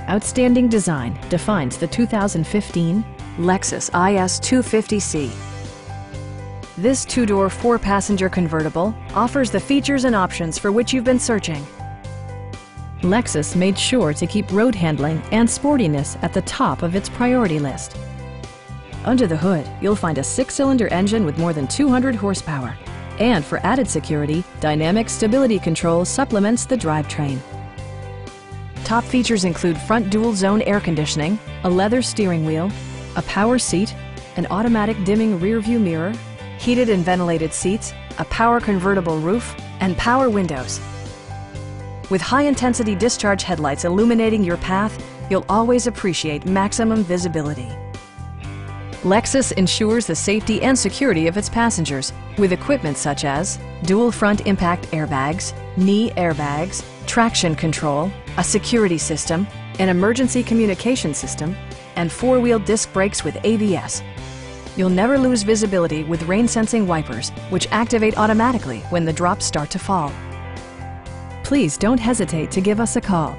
Outstanding design defines the 2015 Lexus IS 250C. This two-door, four-passenger convertible offers the features and options for which you've been searching. Lexus made sure to keep road handling and sportiness at the top of its priority list. Under the hood, you'll find a six-cylinder engine with more than 200 horsepower. And for added security, dynamic stability control supplements the drivetrain. Top features include front dual-zone air conditioning, a leather steering wheel, a power seat, an automatic dimming rear-view mirror, heated and ventilated seats, a power convertible roof, and power windows. With high-intensity discharge headlights illuminating your path, you'll always appreciate maximum visibility. Lexus ensures the safety and security of its passengers with equipment such as dual front impact airbags, knee airbags, traction control, a security system, an emergency communication system, and four-wheel disc brakes with ABS. You'll never lose visibility with rain-sensing wipers, which activate automatically when the drops start to fall. Please don't hesitate to give us a call.